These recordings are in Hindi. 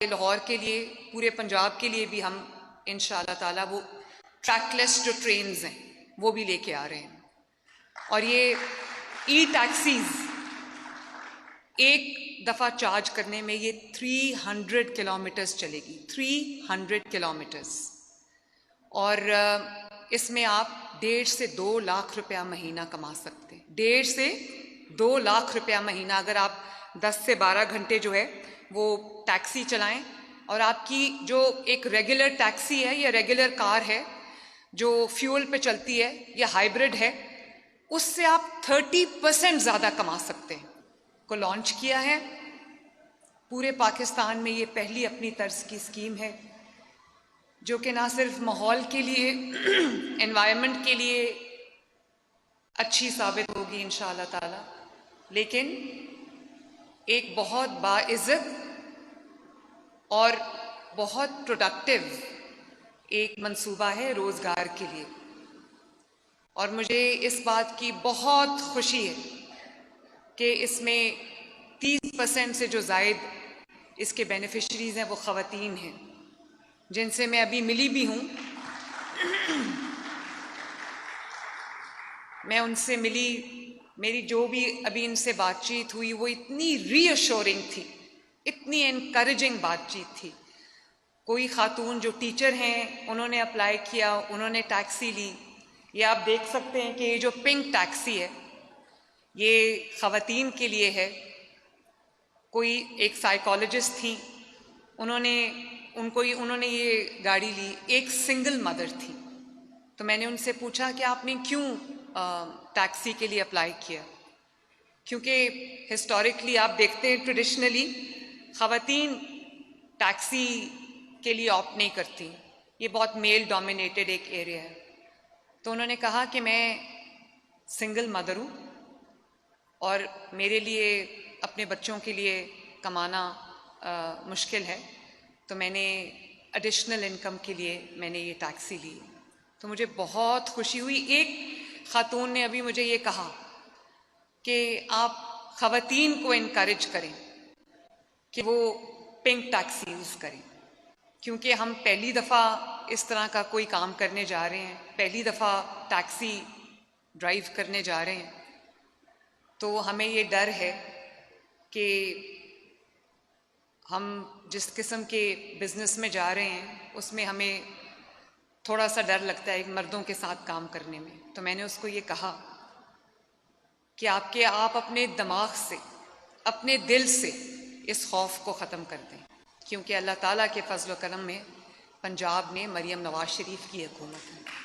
लाहौर के लिए, पूरे पंजाब के लिए भी हम इंशाअल्लाह ताला वो ट्रैकलेस जो ट्रेन्स हैं वो भी लेके आ रहे हैं। और ये ई टैक्सीज एक दफ़ा चार्ज करने में ये 300 किलोमीटर्स चलेगी, 300 किलोमीटर्स। और इसमें आप 1.5 से 2 लाख रुपया महीना कमा सकते हैं। 1.5 से 2 लाख रुपया महीना अगर आप 10 से 12 घंटे जो है वो टैक्सी चलाएं, और आपकी जो एक रेगुलर टैक्सी है या रेगुलर कार है जो फ्यूल पे चलती है या हाइब्रिड है, उससे आप 30% ज़्यादा कमा सकते हैं। को लॉन्च किया है पूरे पाकिस्तान में। ये पहली अपनी तर्ज की स्कीम है जो कि ना सिर्फ माहौल के लिए, एनवायरनमेंट के लिए अच्छी साबित होगी इंशाअल्लाह ताला, लेकिन एक बहुत बाइज़्ज़त और बहुत प्रोडक्टिव एक मंसूबा है रोज़गार के लिए। और मुझे इस बात की बहुत खुशी है कि इसमें 30% से जो ज़ायद इसके बेनिफिशरीज़ हैं वो ख़वातीन हैं, जिनसे मैं अभी मिली भी हूँ। मैं उनसे मिली, मेरी जो भी अभी इनसे बातचीत हुई वो इतनी रीअश्योरिंग थी, इतनी इनकरेजिंग बातचीत थी। कोई खातून जो टीचर हैं उन्होंने अप्लाई किया, उन्होंने टैक्सी ली। ये आप देख सकते हैं कि ये जो पिंक टैक्सी है ये ख़वातीन के लिए है। कोई एक साइकोलॉजिस्ट थी, उन्होंने ये गाड़ी ली। एक सिंगल मदर थी, तो मैंने उनसे पूछा कि आपने क्यों टैक्सी के लिए अप्लाई किया। क्योंकि हिस्टोरिकली आप देखते हैं ट्रेडिशनली ख़वातीन टैक्सी के लिए ऑप्ट नहीं करती, ये बहुत मेल डोमिनेटेड एक एरिया है। तो उन्होंने कहा कि मैं सिंगल मदर हूँ और मेरे लिए अपने बच्चों के लिए कमाना मुश्किल है, तो मैंने एडिशनल इनकम के लिए मैंने ये टैक्सी ली। तो मुझे बहुत खुशी हुई। एक खातून ने अभी मुझे ये कहा कि आप ख़वातीन को इनकरेज करें कि वो पिंक टैक्सी यूज़ करें, क्योंकि हम पहली दफ़ा इस तरह का कोई काम करने जा रहे हैं, पहली दफ़ा टैक्सी ड्राइव करने जा रहे हैं। तो हमें ये डर है कि हम जिस किस्म के बिज़नेस में जा रहे हैं उसमें हमें थोड़ा सा डर लगता है मर्दों के साथ काम करने में। तो मैंने उसको ये कहा कि आप अपने दिमाग से, अपने दिल से इस खौफ को ख़त्म कर दें, क्योंकि अल्लाह ताला के फजल व करम में पंजाब में मरियम नवाज शरीफ की हुकूमत है।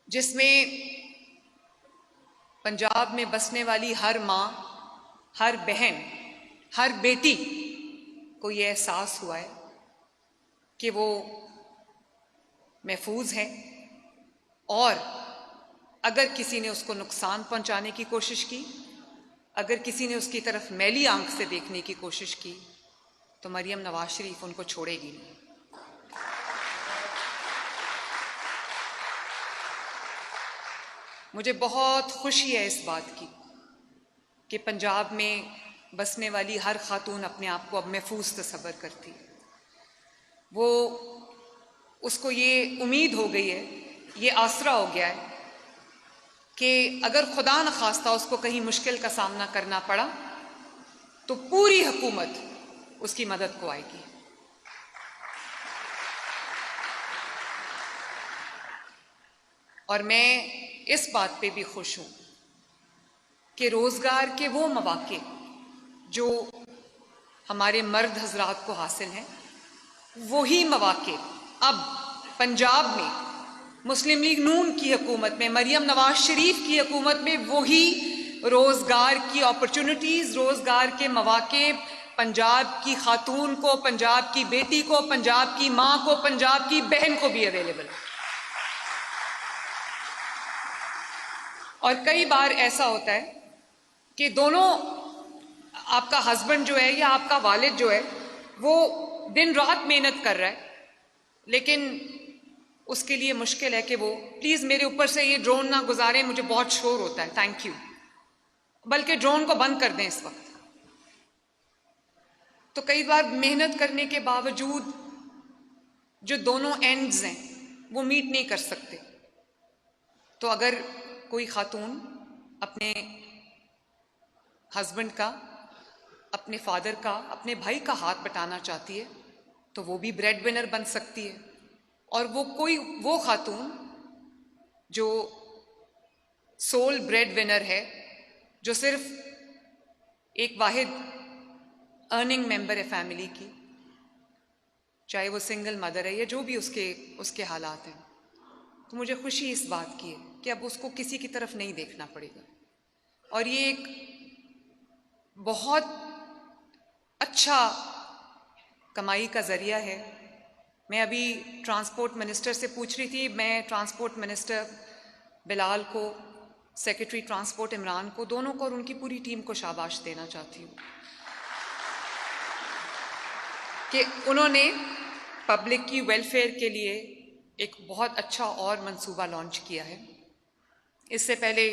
जिसमें पंजाब में बसने वाली हर माँ, हर बहन, हर बेटी को ये एहसास हुआ है कि वो महफूज हैं, और अगर किसी ने उसको नुकसान पहुंचाने की कोशिश की, अगर किसी ने उसकी तरफ मैली आंख से देखने की कोशिश की, तो मरियम नवाज शरीफ उनको छोड़ेगी नहीं। मुझे बहुत खुशी है इस बात की कि पंजाब में बसने वाली हर खातून अपने आप को अब महफूज तसव्वुर करती है। वो उसको ये उम्मीद हो गई है, ये आसरा हो गया है कि अगर खुदा न खास्ता उसको कहीं मुश्किल का सामना करना पड़ा तो पूरी हुकूमत उसकी मदद को आएगी। और मैं इस बात पे भी खुश हूँ कि रोज़गार के वो मौके जो हमारे मर्द हजरात को हासिल हैं, वही मौके अब पंजाब में मुस्लिम लीग नून की हुकूमत में, मरियम नवाज शरीफ की हुकूमत में, वही रोज़गार की अपॉर्चुनिटीज़, रोज़गार के मौके पंजाब की खातून को, पंजाब की बेटी को, पंजाब की माँ को, पंजाब की बहन को भी अवेलेबल है। और कई बार ऐसा होता है कि दोनों, आपका हस्बैंड जो है या आपका वालिद जो है वो दिन रात मेहनत कर रहा है, लेकिन उसके लिए मुश्किल है कि वो, प्लीज़ मेरे ऊपर से ये ड्रोन ना गुजारें, मुझे बहुत शोर होता है, थैंक यू। बल्कि ड्रोन को बंद कर दें इस वक्त। तो कई बार मेहनत करने के बावजूद जो दोनों एंड्स हैं वो मीट नहीं कर सकते। तो अगर कोई खातून अपने हस्बैंड का, अपने फादर का, अपने भाई का हाथ बटाना चाहती है तो वो भी ब्रेड विनर बन सकती है। और वो खातून जो सोल ब्रेड विनर है, जो सिर्फ एक वाहिद अर्निंग मेंबर है फैमिली की, चाहे वो सिंगल मदर है या जो भी उसके हालात हैं, तो मुझे खुशी इस बात की है कि अब उसको किसी की तरफ नहीं देखना पड़ेगा। और ये एक बहुत अच्छा कमाई का ज़रिया है। मैं अभी ट्रांसपोर्ट मिनिस्टर से पूछ रही थी, मैं ट्रांसपोर्ट मिनिस्टर बिलाल को, सेक्रेटरी ट्रांसपोर्ट इमरान को, दोनों को और उनकी पूरी टीम को शाबाश देना चाहती हूँ कि उन्होंने पब्लिक की वेलफेयर के लिए एक बहुत अच्छा और मंसूबा लॉन्च किया है। इससे पहले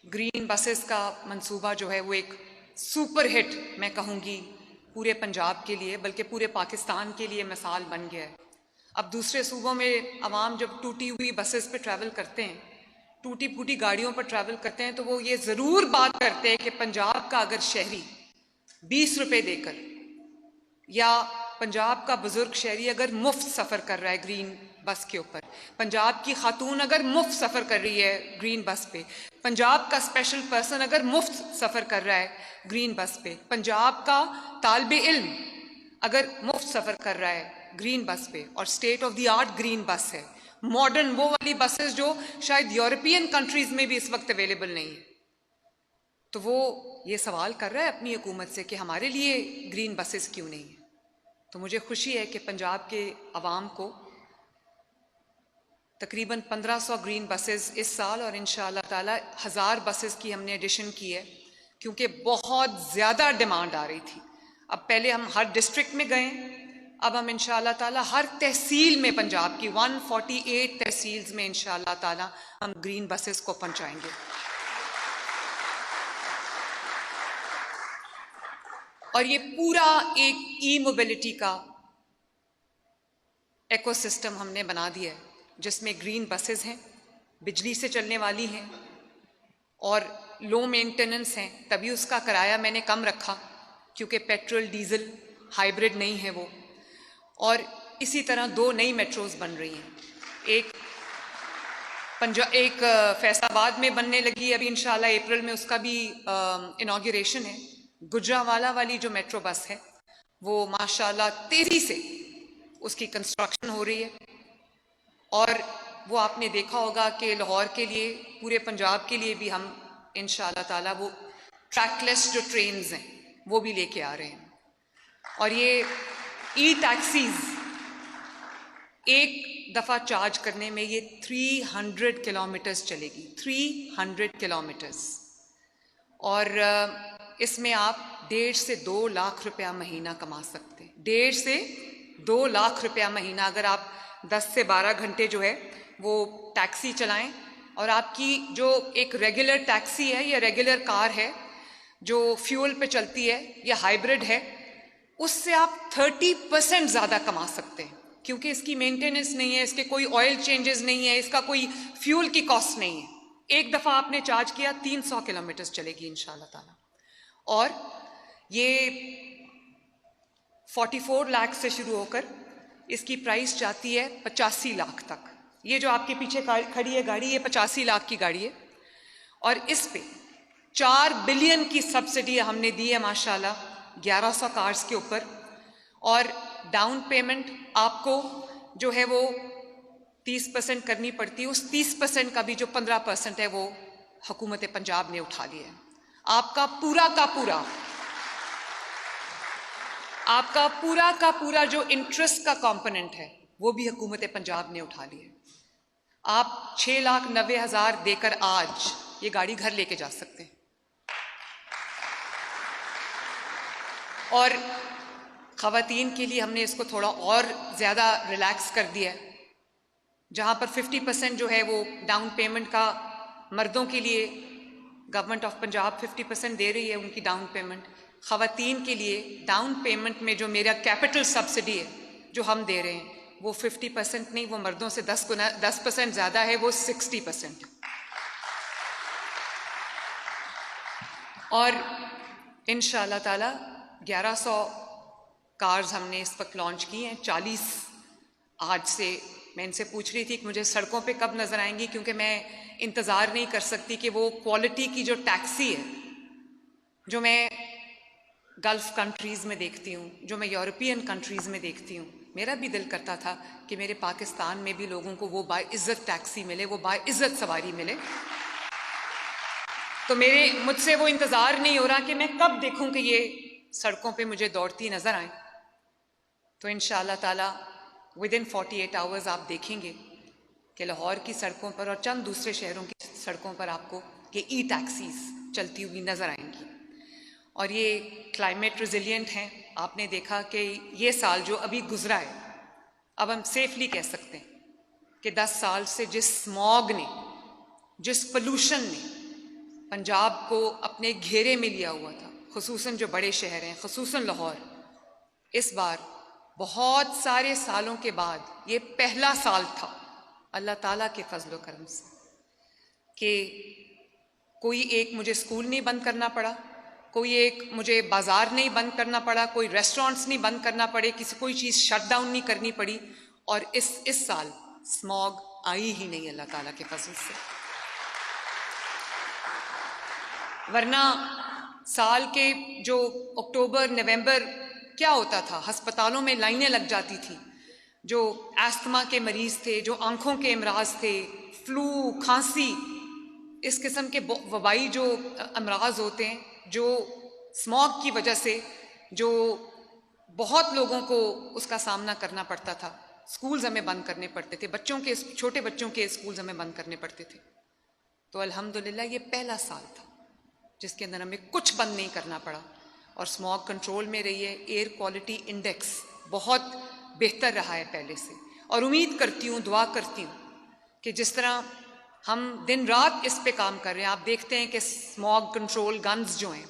ग्रीन बसेस का मंसूबा जो है वो एक सुपर हिट, मैं कहूँगी, पूरे पंजाब के लिए बल्कि पूरे पाकिस्तान के लिए मिसाल बन गया है। अब दूसरे सूबों में आवाम जब टूटी हुई बसेस पे ट्रैवल करते हैं, टूटी फूटी गाड़ियों पर ट्रैवल करते हैं, तो वो ये ज़रूर बात करते हैं कि पंजाब का अगर शहरी 20 रुपये देकर, या पंजाब का बुजुर्ग शहरी अगर मुफ्त सफ़र कर रहा है ग्रीन बस के ऊपर, पंजाब की खातून अगर मुफ्त सफ़र कर रही है ग्रीन बस पे, पंजाब का स्पेशल पर्सन अगर मुफ्त सफ़र कर रहा है ग्रीन बस पे, पंजाब का तालिबे इल्म अगर मुफ्त सफ़र कर रहा है ग्रीन बस पे, और state of the art green बस है, मॉडर्न, वो वाली बसेस जो शायद यूरोपियन कंट्रीज़ में भी इस वक्त अवेलेबल नहीं है, तो वो ये सवाल कर रहा है अपनी हुकूमत से कि हमारे लिए ग्रीन बसेस क्यों नहीं है। तो मुझे खुशी है कि पंजाब के अवाम को तकरीबन 1500 ग्रीन बसेस इस साल, और इंशाअल्लाह ताला 1000 बसेस की हमने एडिशन की है, क्योंकि बहुत ज़्यादा डिमांड आ रही थी। अब पहले हम हर डिस्ट्रिक्ट में गए, अब हम इंशाअल्लाह ताला हर तहसील में, पंजाब की 148 तहसील्स में इंशाअल्लाह ताला हम ग्रीन बसेस को पहुंचाएंगे। और ये पूरा एक ई मोबिलिटी का इकोसिस्टम हमने बना दिया है, जिसमें ग्रीन बसेस हैं, बिजली से चलने वाली हैं और लो मेंटेनेंस हैं, तभी उसका किराया मैंने कम रखा, क्योंकि पेट्रोल डीजल हाइब्रिड नहीं है वो। और इसी तरह 2 नई मेट्रोज बन रही हैं, एक फैसलाबाद में बनने लगी अभी इंशाल्लाह अप्रैल में, उसका भी इनॉग्रेशन है। गुजरावाला वाली जो मेट्रो बस है वो माशाल्लाह तेज़ी से उसकी कंस्ट्रक्शन हो रही है, और वो आपने देखा होगा कि लाहौर के लिए, पूरे पंजाब के लिए भी हम इंशाअल्लाह ताला वो ट्रैकलेस जो ट्रेन्स हैं वो भी लेके आ रहे हैं। और ये ई टैक्सीज एक दफ़ा चार्ज करने में ये 300 किलोमीटर्स चलेगी, 300 किलोमीटर्स, और इसमें आप 1.5 से 2 लाख रुपया महीना कमा सकते हैं। 1.5 से 2 लाख रुपया महीना, अगर आप 10 से 12 घंटे जो है वो टैक्सी चलाएं, और आपकी जो एक रेगुलर टैक्सी है या रेगुलर कार है जो फ्यूल पे चलती है या हाइब्रिड है, उससे आप 30% ज़्यादा कमा सकते हैं, क्योंकि इसकी मेंटेनेंस नहीं है, इसके कोई ऑयल चेंजेस नहीं है, इसका कोई फ्यूल की कॉस्ट नहीं है। एक दफ़ा आपने चार्ज किया 300 किलोमीटर्स चलेगी इंशाअल्लाह ताला। और ये 44 लाख से शुरू होकर इसकी प्राइस जाती है 85 लाख तक। ये जो आपके पीछे खड़ी है गाड़ी, ये 85 लाख की गाड़ी है, और इस पे 4 बिलियन की सब्सिडी हमने दी है माशाल्लाह 1100 कार्स के ऊपर। और डाउन पेमेंट आपको जो है वो 30% करनी पड़ती है, उस 30% का भी जो 15% है वो हुकूमत पंजाब ने उठा लिया है। आपका पूरा का पूरा जो इंटरेस्ट का कंपोनेंट है वो भी हुकूमत पंजाब ने उठा लिया है। आप 6,90,000 देकर आज ये गाड़ी घर लेके जा सकते हैं। और ख़वातीन के लिए हमने इसको थोड़ा और ज़्यादा रिलैक्स कर दिया है, जहाँ पर 50% जो है वो डाउन पेमेंट का मर्दों के लिए गवर्नमेंट ऑफ पंजाब 50% दे रही है उनकी डाउन पेमेंट। ख़वातीन के लिए डाउन पेमेंट में जो मेरा कैपिटल सब्सिडी है जो हम दे रहे हैं वो 50% नहीं, वो मर्दों से 10% ज़्यादा है, वो 60%। और इंशाअल्लाह ताला 1100 कार्स हमने इस वक्त लॉन्च की हैं। 40 आज से मैं इनसे पूछ रही थी कि मुझे सड़कों पे कब नज़र आएंगी, क्योंकि मैं इंतज़ार नहीं कर सकती कि वो क्वालिटी की जो टैक्सी है जो मैं गल्फ़ कंट्रीज़ में देखती हूँ, जो मैं यूरोपियन कंट्रीज़ में देखती हूँ। मेरा भी दिल करता था कि मेरे पाकिस्तान में भी लोगों को वो बाइज़्ज़त टैक्सी मिले, वो बाइज़्ज़त सवारी मिले। तो मुझसे वो इंतज़ार नहीं हो रहा कि मैं कब देखूं कि ये सड़कों पे मुझे दौड़ती नज़र आए। तो इंशाअल्लाह ताला विदिन 48 आवर्स आप देखेंगे कि लाहौर की सड़कों पर और चंद दूसरे शहरों की सड़कों पर आपको ये ई टैक्सीज चलती हुई नज़र आएंगी। और ये क्लाइमेट रेजिलिएंट हैं। आपने देखा कि ये साल जो अभी गुजरा है, अब हम सेफली कह सकते हैं कि 10 साल से जिस स्मॉग ने, जिस पोल्यूशन ने पंजाब को अपने घेरे में लिया हुआ था, खुसूसन जो बड़े शहर हैं, खुसूसन लाहौर, इस बार बहुत सारे सालों के बाद ये पहला साल था अल्लाह ताला के फजल व करम से कि कोई एक मुझे स्कूल नहीं बंद करना पड़ा, कोई एक मुझे बाजार नहीं बंद करना पड़ा, कोई रेस्टोरेंट्स नहीं बंद करना पड़े, कोई चीज़ शट डाउन नहीं करनी पड़ी। और इस साल स्मॉग आई ही नहीं अल्लाह ताला के फजल से। वरना साल के जो अक्टूबर नवंबर क्या होता था, अस्पतालों में लाइनें लग जाती थी। जो अस्थमा के मरीज थे, जो आंखों के अमराज थे, फ्लू, खांसी, इस किस्म के वबाई जो अमराज होते हैं, जो स्मॉग की वजह से जो बहुत लोगों को उसका सामना करना पड़ता था। स्कूल्स हमें बंद करने पड़ते थे, छोटे बच्चों के स्कूल्स हमें बंद करने पड़ते थे। तो अल्हम्दुलिल्लाह ये पहला साल था जिसके अंदर हमें कुछ बंद नहीं करना पड़ा और स्मॉग कंट्रोल में रही है। एयर क्वालिटी इंडेक्स बहुत बेहतर रहा है पहले से। और उम्मीद करती हूँ, दुआ करती हूँ कि जिस तरह हम दिन रात इस पे काम कर रहे हैं, आप देखते हैं कि स्मॉग कंट्रोल गन्स जो हैं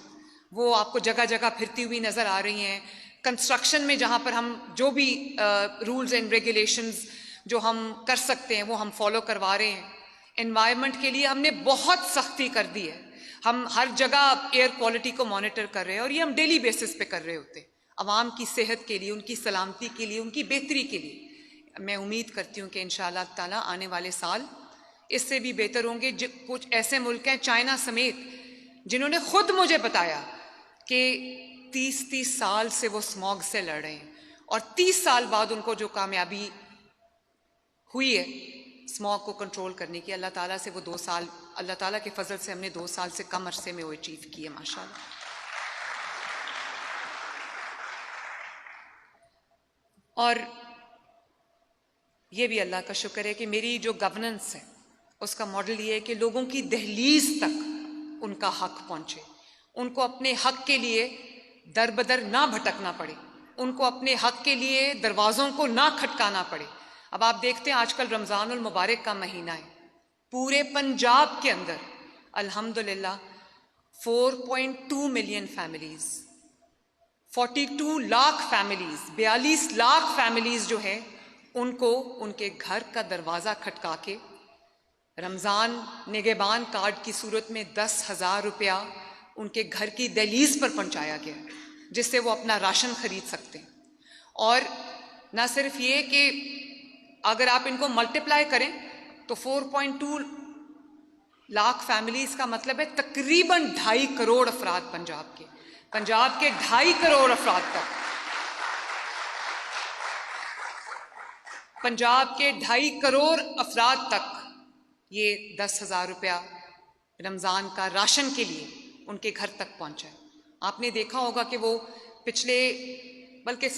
वो आपको जगह जगह फिरती हुई नज़र आ रही हैं। कंस्ट्रक्शन में जहाँ पर हम जो भी रूल्स एंड रेगुलेशंस जो हम कर सकते हैं वो हम फॉलो करवा रहे हैं। एनवायरनमेंट के लिए हमने बहुत सख्ती कर दी है। हम हर जगह एयर क्वालिटी को मॉनिटर कर रहे हैं और ये हम डेली बेसिस पे कर रहे होते हैं, अवाम की सेहत के लिए, उनकी सलामती के लिए, उनकी बेहतरी के लिए। मैं उम्मीद करती हूँ कि इंशाअल्लाह ताला आने वाले साल इससे भी बेहतर होंगे। कुछ ऐसे मुल्क हैं, चाइना समेत, जिन्होंने खुद मुझे बताया कि 30 साल से वो स्मॉग से लड़ रहे हैं और 30 साल बाद उनको जो कामयाबी हुई है स्मॉग को कंट्रोल करने की, अल्लाह ताला से वो 2 साल, अल्लाह ताला के फजल से हमने 2 साल से कम अरसे में वो अचीव किए माशाल्लाह। और ये भी अल्लाह का शुक्र है कि मेरी जो गवर्नेंस है उसका मॉडल ये है कि लोगों की दहलीज तक उनका हक पहुंचे, उनको अपने हक के लिए दर बदर ना भटकना पड़े, उनको अपने हक के लिए दरवाज़ों को ना खटकाना पड़े। अब आप देखते हैं आजकल रमज़ानुल मुबारक का महीना है, पूरे पंजाब के अंदर अल्हम्दुलिल्लाह 4.2 million families, 42 lakh families, 42 lakh families जो है उनको उनके घर का दरवाज़ा खटका के रमज़ान निगहबान कार्ड की सूरत में 10,000 रुपया उनके घर की दहलीज पर पहुंचाया गया, जिससे वो अपना राशन खरीद सकते हैं। और ना सिर्फ ये कि अगर आप इनको मल्टीप्लाई करें तो 4.2 लाख फैमिलीज का मतलब है तकरीबन 2.5 करोड़ अफराद पंजाब के 2.5 करोड़ अफराद तक, पंजाब के 2.5 करोड़ अफराद तक ये 10,000 रुपया रमज़ान का राशन के लिए उनके घर तक पहुंचा है। आपने देखा होगा कि वो पिछले, बल्कि